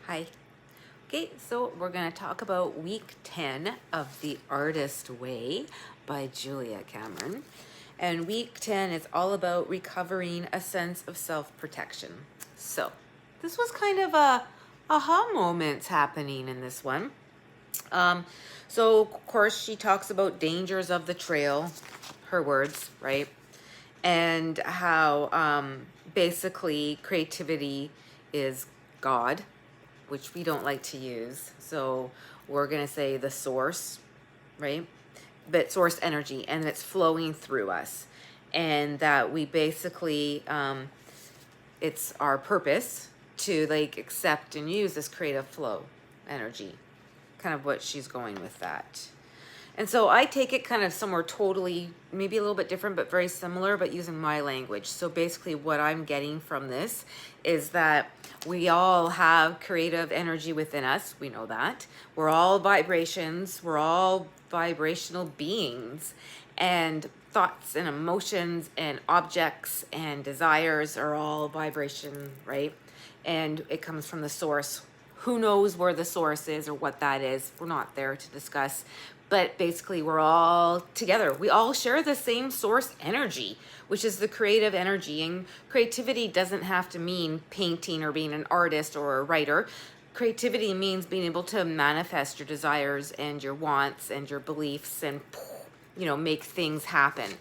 Hi. Okay, so we're going to talk about week 10 of The Artist Way by Julia Cameron. And week 10 is all about recovering a sense of self-protection. So, this was kind of a aha moments happening in this one. So of course she talks about dangers of the trail, her words, right? And how basically creativity is God, which we don't like to use. So we're going to say the source, right? But source energy, and it's flowing through us. And that we basically, it's our purpose to like accept and use this creative flow energy. Kind of what she's going with that. And so I take it kind of somewhere totally, maybe a little bit different, but very similar, but using my language. So basically what I'm getting from this is that we all have creative energy within us. We know that. We're all vibrations. We're all vibrational beings. And thoughts and emotions and objects and desires are all vibration, right? And it comes from the source. Who knows where the source is or what that is? We're not there to discuss. But basically, we're all together. We all share the same source energy, which is the creative energy. And creativity doesn't have to mean painting or being an artist or a writer. Creativity means being able to manifest your desires and your wants and your beliefs and, make things happen.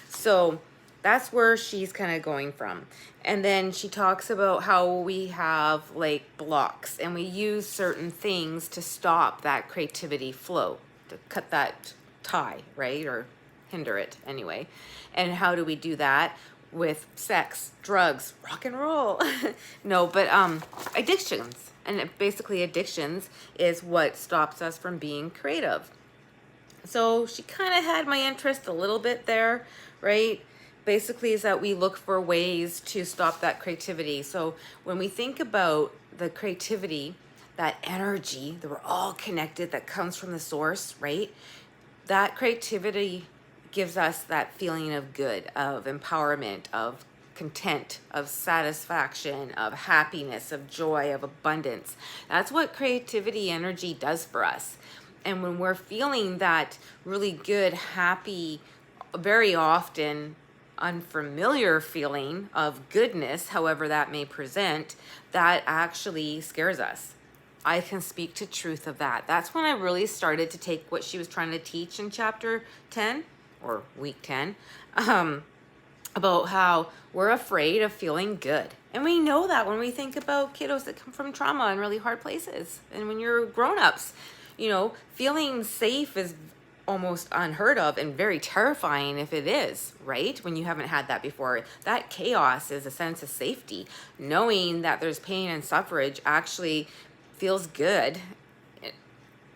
So that's where she's kind of going from. And then she talks about how we have like blocks and we use certain things to stop that creativity flow, to cut that tie, right? Or hinder it anyway. And how do we do that? With sex, drugs, rock and roll. No, but addictions. And basically addictions is what stops us from being creative. So she kind of had my interest a little bit there, right? Basically is that we look for ways to stop that creativity. So when we think about the creativity, that energy that we're all connected, that comes from the source, right? That creativity gives us that feeling of good, of empowerment, of content, of satisfaction, of happiness, of joy, of abundance. That's what creativity energy does for us. And when we're feeling that really good, happy, very often unfamiliar feeling of goodness, however that may present, that actually scares us. I can speak to truth of that. That's when I really started to take what she was trying to teach in chapter 10 or week 10, about how we're afraid of feeling good. And we know that when we think about kiddos that come from trauma and really hard places. And when you're grown-ups, feeling safe is almost unheard of and very terrifying if it is, right? When you haven't had that before. That chaos is a sense of safety. Knowing that there's pain and suffrage actually feels good,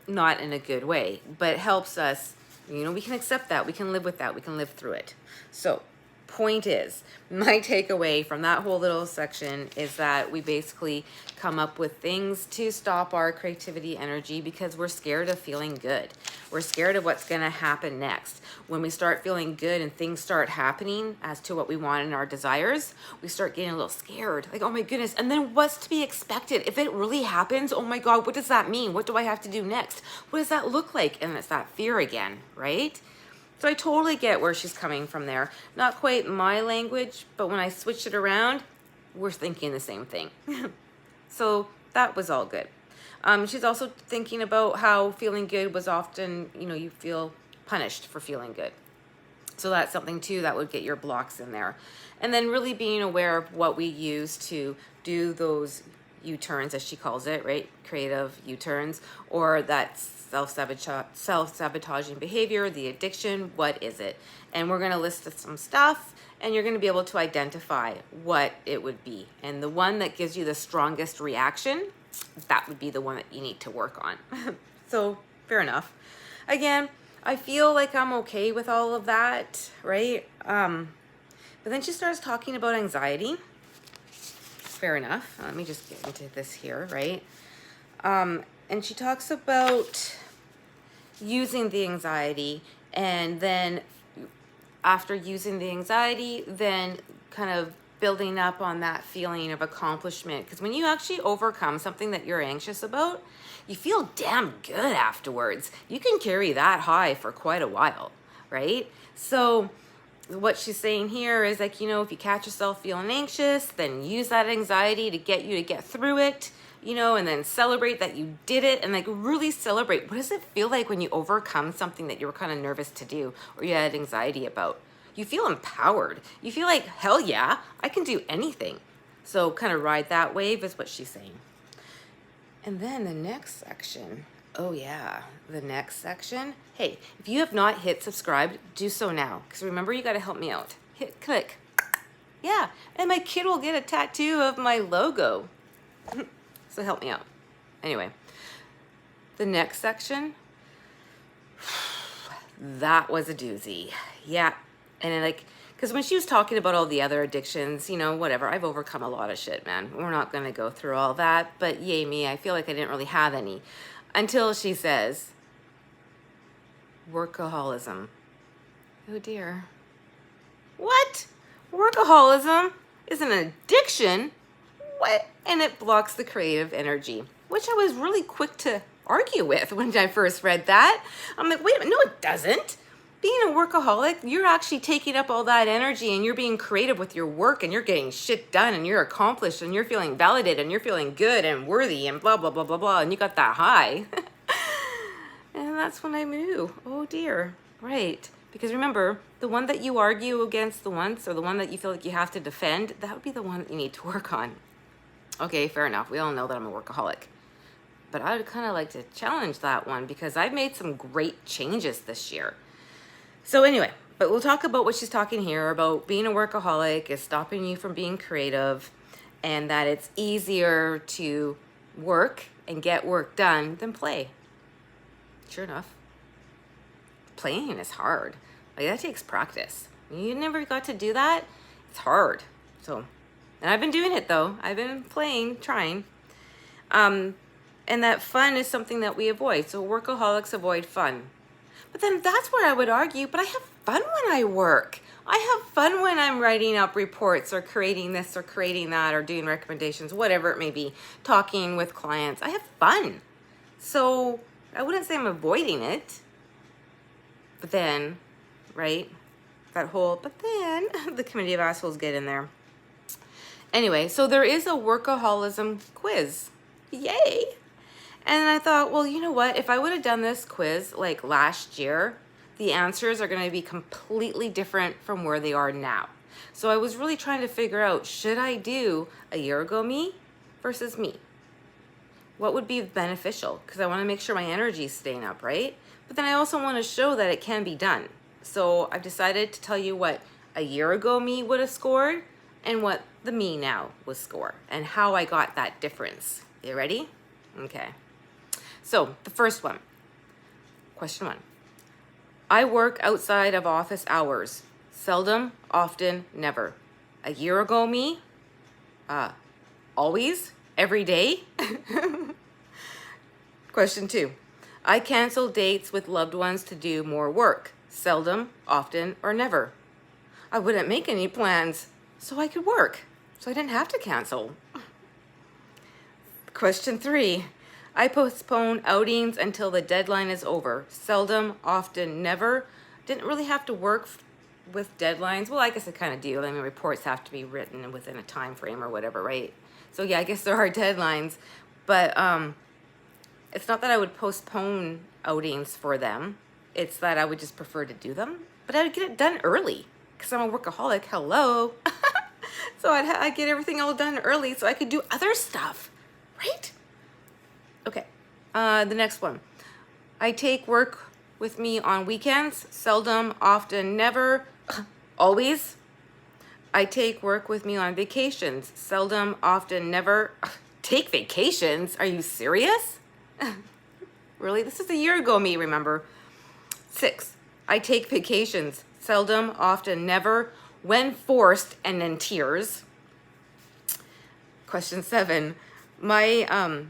not in a good way, but it helps us, we can accept that, we can live with that, we can live through it. So point is, my takeaway from that whole little section is that we basically come up with things to stop our creativity energy because we're scared of feeling good. We're scared of what's going to happen next. When we start feeling good and things start happening as to what we want and our desires, we start getting a little scared. Like, oh my goodness. And then what's to be expected? If it really happens, oh my God, what does that mean? What do I have to do next? What does that look like? And it's that fear again, right? So I totally get where she's coming from there. Not quite my language, but when I switch it around, we're thinking the same thing. So that was all good. She's also thinking about how feeling good was often, you feel punished for feeling good. So that's something too that would get your blocks in there. And then really being aware of what we use to do those U-turns, as she calls it, right? Creative U-turns, or that self-sabotaging behavior, the addiction, what is it? And we're going to list some stuff, and you're going to be able to identify what it would be. And the one that gives you the strongest reaction, that would be the one that you need to work on. So fair enough. Again, I feel like I'm okay with all of that, right? But then she starts talking about anxiety. Fair enough. Let me just get into this here, right? And she talks about using the anxiety, and then after using the anxiety, then kind of building up on that feeling of accomplishment. Because when you actually overcome something that you're anxious about, you feel damn good afterwards. You can carry that high for quite a while, right? So what she's saying here is like, you know, if you catch yourself feeling anxious, then use that anxiety to get you to get through it, you know, and then celebrate that you did it, and like really celebrate. What does it feel like when you overcome something that you were kind of nervous to do or you had anxiety about? You feel empowered. You feel like, hell yeah, I can do anything. So kind of ride that wave is what she's saying. And then the next section, oh yeah, the next section. Hey, if you have not hit subscribe, do so now. Because remember, you got to help me out. Hit click. Yeah, and my kid will get a tattoo of my logo. So help me out. Anyway, the next section, that was a doozy. Yeah, and then like, because when she was talking about all the other addictions, you know, whatever, I've overcome a lot of shit, man. We're not going to go through all that, but yay me, I feel like I didn't really have any. Until she says, workaholism. Oh dear. What? Workaholism is an addiction? What? And it blocks the creative energy, which I was really quick to argue with when I first read that. I'm like, wait a minute, no it doesn't. Being a workaholic, you're actually taking up all that energy and you're being creative with your work and you're getting shit done and you're accomplished and you're feeling validated and you're feeling good and worthy and blah, blah, blah, blah, blah. And you got that high. And that's when I knew, oh dear, right. Because remember, the one that you argue against the once, or the one that you feel like you have to defend, that would be the one that you need to work on. Okay, fair enough. We all know that I'm a workaholic. But I would kind of like to challenge that one because I've made some great changes this year. So anyway, but we'll talk about what she's talking here about being a workaholic is stopping you from being creative, and that it's easier to work and get work done than play. Sure enough, playing is hard. Like that takes practice. You never got to do that. It's hard. So, and I've been doing it though. I've been playing, trying. And that fun is something that we avoid. So workaholics avoid fun. But then that's where I would argue, but I have fun when I work. I have fun when I'm writing up reports or creating this or creating that or doing recommendations, whatever it may be, talking with clients. I have fun. So I wouldn't say I'm avoiding it. But then, right? That whole, but then the committee of assholes get in there. Anyway, so there is a workaholism quiz. Yay! And I thought, well, you know what? If I would have done this quiz like last year, the answers are going to be completely different from where they are now. So I was really trying to figure out, should I do a year ago me versus me? What would be beneficial? Because I want to make sure my energy is staying up, right? But then I also want to show that it can be done. So I've decided to tell you what a year ago me would have scored and what the me now would score and how I got that difference. You ready? Okay. So the first one, question 1. I work outside of office hours. Seldom, often, never. A year ago me, always, every day. Question 2. I cancel dates with loved ones to do more work. Seldom, often, or never. I wouldn't make any plans so I could work, so I didn't have to cancel. Question 3. I postpone outings until the deadline is over. Seldom, often, never. Didn't really have to work with deadlines. Well, I guess I kind of do. I mean, reports have to be written within a time frame or whatever, right? So yeah, I guess there are deadlines, but it's not that I would postpone outings for them. It's that I would just prefer to do them, but I would get it done early because I'm a workaholic. Hello. So I'd get everything all done early so I could do other stuff, right? Okay, the next one. I take work with me on weekends. Seldom, often, never, always. I take work with me on vacations. Seldom, often, never. Take vacations? Are you serious? Really? This is a year ago me, remember? 6. I take vacations. Seldom, often, never. When forced, and in tears. Question 7. My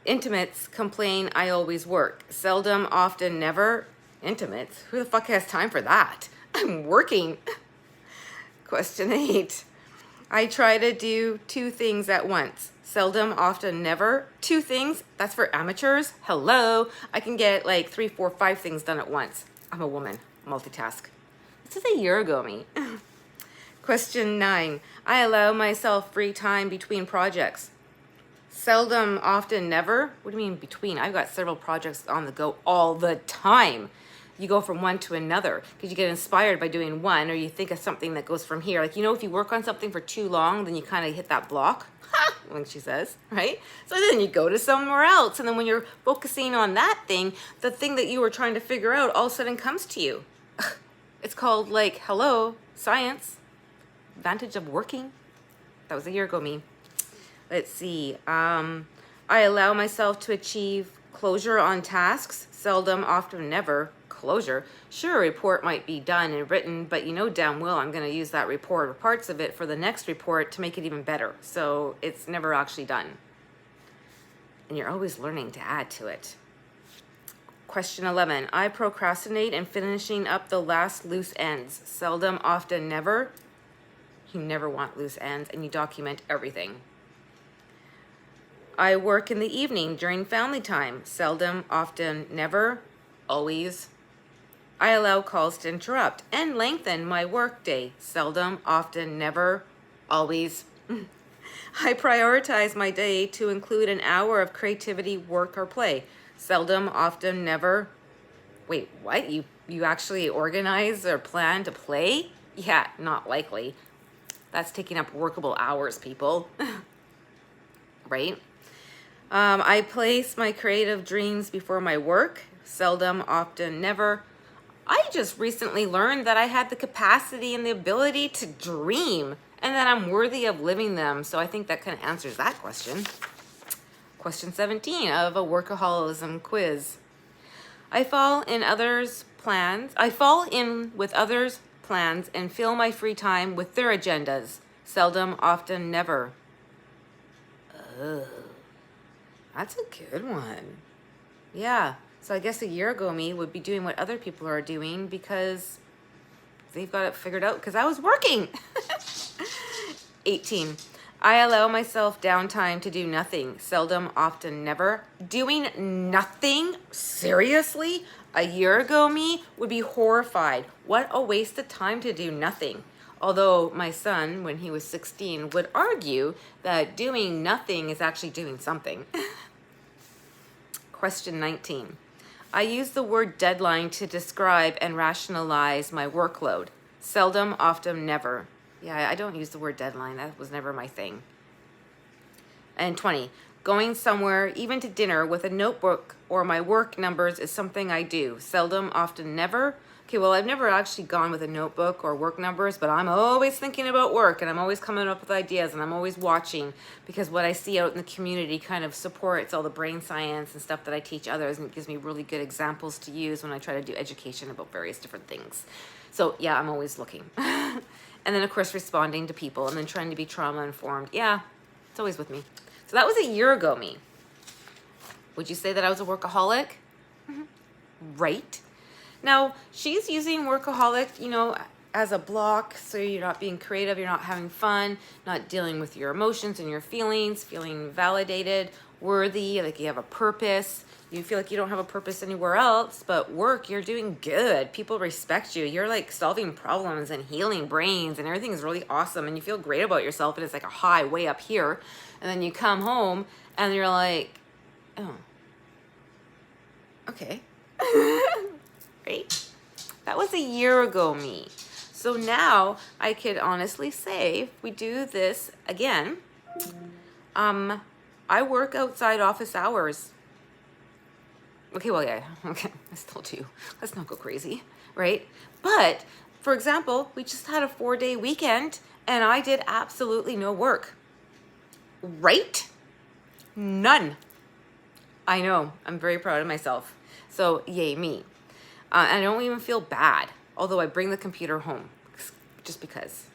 intimates complain I always work. Seldom, often, never. Intimates? Who the fuck has time for that? I'm working. Question 8. I try to do 2 things at once. Seldom, often, never. 2 things, that's for amateurs. Hello. I can get like 3, 4, 5 things done at once. I'm a woman, multitask. This is a year ago me. Question 9. I allow myself free time between projects. Seldom, often, never. What do you mean between? I've got several projects on the go all the time. You go from one to another because you get inspired by doing one, or you think of something that goes from here. Like, if you work on something for too long, then you kind of hit that block, when she says, right? So then you go to somewhere else. And then when you're focusing on that thing, the thing that you were trying to figure out all of a sudden comes to you. It's called, like, hello, science. Advantage of working. That was a year ago me. Let's see. I allow myself to achieve closure on tasks. Seldom, often, never. Closure. Sure, a report might be done and written, but you know damn well I'm going to use that report or parts of it for the next report to make it even better. So it's never actually done. And you're always learning to add to it. Question 11. I procrastinate in finishing up the last loose ends. Seldom, often, never. You never want loose ends, and you document everything. I work in the evening during family time. Seldom, often, never. Always. I allow calls to interrupt and lengthen my workday. Seldom, often, never, always. I prioritize my day to include an hour of creativity, work, or play. Seldom, often, never. Wait, what? You actually organize or plan to play? Yeah, not likely. That's taking up workable hours, people. Right? I place my creative dreams before my work. Seldom, often, never. I just recently learned that I had the capacity and the ability to dream and that I'm worthy of living them. So I think that kind of answers that question. Question 17 of a workaholism quiz. I fall in with others' plans and fill my free time with their agendas. Seldom, often, never. Oh, that's a good one. Yeah. So I guess a year ago me would be doing what other people are doing because they've got it figured out because I was working. 18. I allow myself downtime to do nothing. Seldom, often, never. Doing nothing? Seriously? A year ago me would be horrified. What a waste of time to do nothing. Although my son, when he was 16, would argue that doing nothing is actually doing something. Question 19. I use the word deadline to describe and rationalize my workload. Seldom, often, never. Yeah, I don't use the word deadline. That was never my thing. And 20. Going somewhere, even to dinner, with a notebook or my work numbers is something I do. Seldom, often, never. Okay, well, I've never actually gone with a notebook or work numbers, but I'm always thinking about work and I'm always coming up with ideas and I'm always watching because what I see out in the community kind of supports all the brain science and stuff that I teach others, and it gives me really good examples to use when I try to do education about various different things. So yeah, I'm always looking. And then of course responding to people and then trying to be trauma informed. Yeah, it's always with me. So that was a year ago me. Would you say that I was a workaholic? Right. Now, she's using workaholic, as a block, so you're not being creative, you're not having fun, not dealing with your emotions and your feelings, feeling validated, worthy, like you have a purpose. You feel like you don't have a purpose anywhere else, but work, you're doing good. People respect you. You're like solving problems and healing brains and everything is really awesome and you feel great about yourself and it's like a high way up here. And then you come home and you're like, oh, okay. Right? That was a year ago me. So now I could honestly say, if we do this again, I work outside office hours. Okay, well, yeah, okay, I still do. Let's not go crazy, right? But, for example, we just had a 4-day weekend and I did absolutely no work. Right? None. I know, I'm very proud of myself. So, yay me. And I don't even feel bad, although I bring the computer home just because,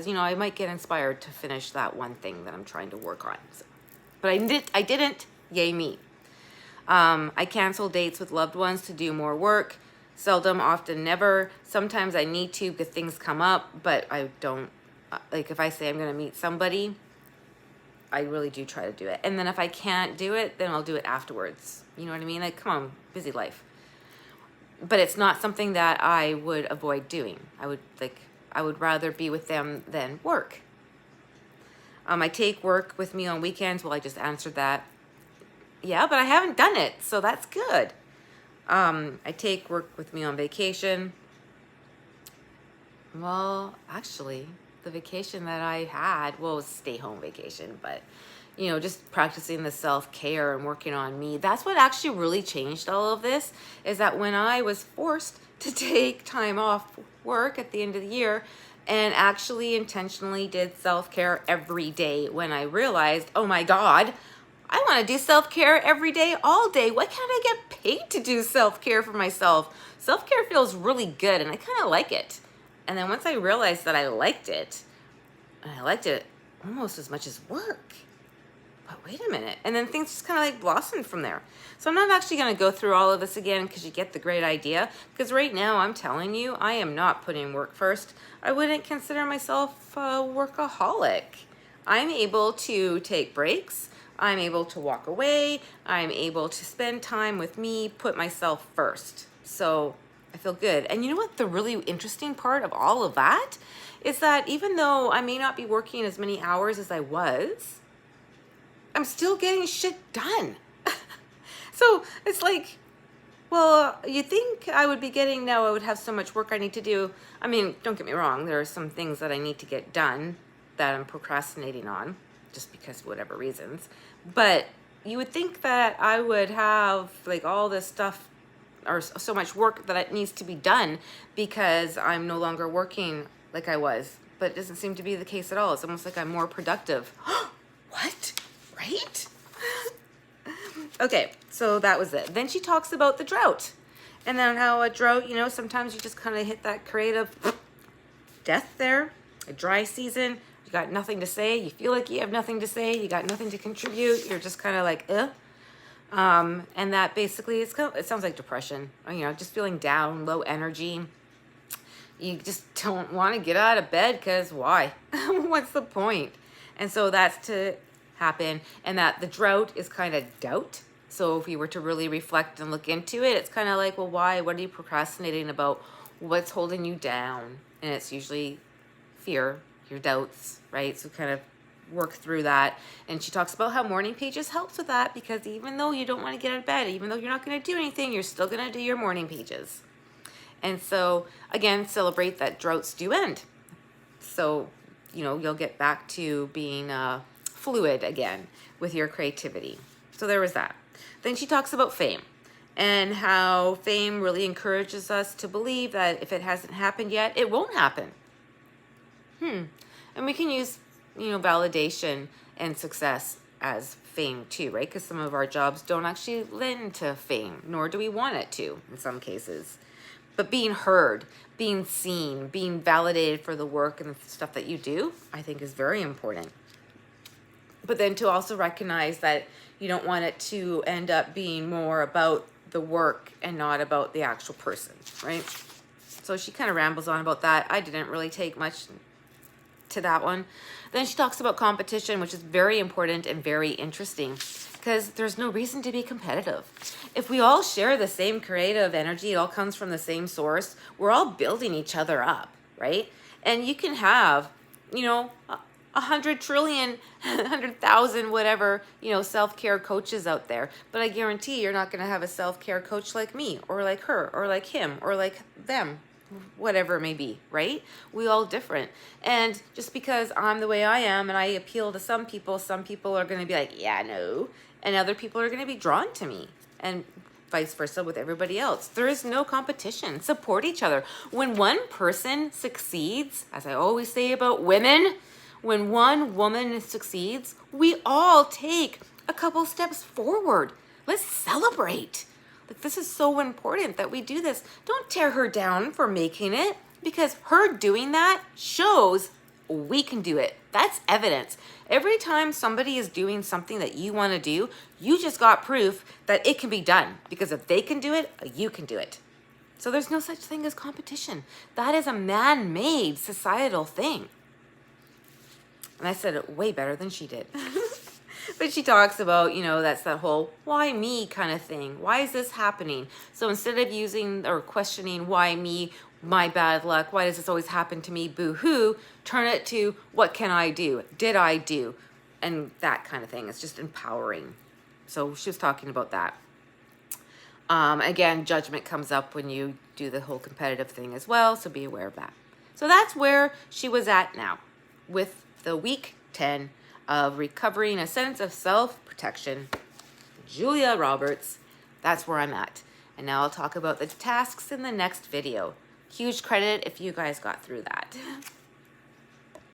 I might get inspired to finish that one thing that I'm trying to work on. So, but I didn't, yay me. I cancel dates with loved ones to do more work. Seldom, often, never. Sometimes I need to because things come up, but I don't Like if I say I'm going to meet somebody, I really do try to do it. And then if I can't do it, then I'll do it afterwards. You know what I mean? Like, come on, busy life. But it's not something that I would avoid doing. I would rather be with them than work. I take work with me on weekends. Well, I just answered that. Yeah, but I haven't done it, so that's good. I take work with me on vacation. Well, actually, the vacation that I had, well, it was stay home vacation, but you know, just practicing the self-care and working on me. That's what actually really changed all of this, is that when I was forced to take time off work at the end of the year and actually intentionally did self-care every day, when I realized, oh my God, I want to do self-care every day, all day. Why can't I get paid to do self-care for myself? Self-care feels really good and I kind of like it. And then once I realized that I liked it, and I liked it almost as much as work. But wait a minute. And then things just kind of like blossomed from there. So I'm not actually going to go through all of this again because you get the great idea. Because right now I'm telling you, I am not putting work first. I wouldn't consider myself a workaholic. I'm able to take breaks. I'm able to walk away. I'm able to spend time with me, put myself first. So I feel good. And you know what the really interesting part of all of that is, that even though I may not be working as many hours as I was, I'm still getting shit done. So it's like, well, you think I would be getting, now I would have so much work I need to do. I mean, don't get me wrong. There are some things that I need to get done that I'm procrastinating on just because of whatever reasons. But you would think that I would have like all this stuff or so much work that it needs to be done because I'm no longer working like I was. But it doesn't seem to be the case at all. It's almost like I'm more productive. What? Right? Okay, so that was it. Then she talks about the drought. And then how a drought, you know, sometimes you just kind of hit that creative death there. A dry season, you got nothing to say. You feel like you have nothing to say. You got nothing to contribute. You're just kind of like, and that basically, it sounds like depression. You know, just feeling down, low energy. You just don't want to get out of bed because why? What's the point? And so that's to happen. And that the drought is kind of doubt. So if you were to really reflect and look into it, it's kind of like, well, why? What are you procrastinating about? What's holding you down? And it's usually fear, your doubts, right? So kind of work through that. And she talks about how morning pages helps with that, because even though you don't want to get out of bed, even though you're not going to do anything, you're still going to do your morning pages. And so again, celebrate that droughts do end. So, you know, you'll get back to being fluid again with your creativity. So there was that. Then she talks about fame and how fame really encourages us to believe that if it hasn't happened yet, it won't happen. And we can use, you know, validation and success as fame too, right? Because some of our jobs don't actually lend to fame, nor do we want it to in some cases. But being heard, being seen, being validated for the work and the stuff that you do, I think is very important. But then to also recognize that you don't want it to end up being more about the work and not about the actual person, right? So she kind of rambles on about that. I didn't really take much to that one. Then she talks about competition, which is very important and very interesting, because there's no reason to be competitive. If we all share the same creative energy, it all comes from the same source, we're all building each other up, right? And you can have, you know, 100 trillion, 100,000, whatever, you know, self-care coaches out there. But I guarantee you're not going to have a self-care coach like me or like her or like him or like them, whatever it may be, right? We all different. And just because I'm the way I am and I appeal to some people are going to be like, yeah, no. And other people are going to be drawn to me, and vice versa with everybody else. There is no competition. Support each other. When one person succeeds, as I always say about women, when one woman succeeds, we all take a couple steps forward. Let's celebrate. Like, this is so important that we do this. Don't tear her down for making it, because her doing that shows we can do it. That's evidence. Every time somebody is doing something that you want to do, you just got proof that it can be done, because if they can do it, you can do it. So there's no such thing as competition. That is a man-made societal thing. And I said it way better than she did. But she talks about, that's that whole why me kind of thing. Why is this happening? So instead of using or questioning why me, my bad luck, why does this always happen to me, boo-hoo, turn it to what can I do? Did I do? And that kind of thing. It's just empowering. So she was talking about that. Again, judgment comes up when you do the whole competitive thing as well, so be aware of that. So that's where she was at now with the week 10 of recovering a sense of self-protection. Julia Roberts, that's where I'm at. And now I'll talk about the tasks in the next video. Huge credit if you guys got through that.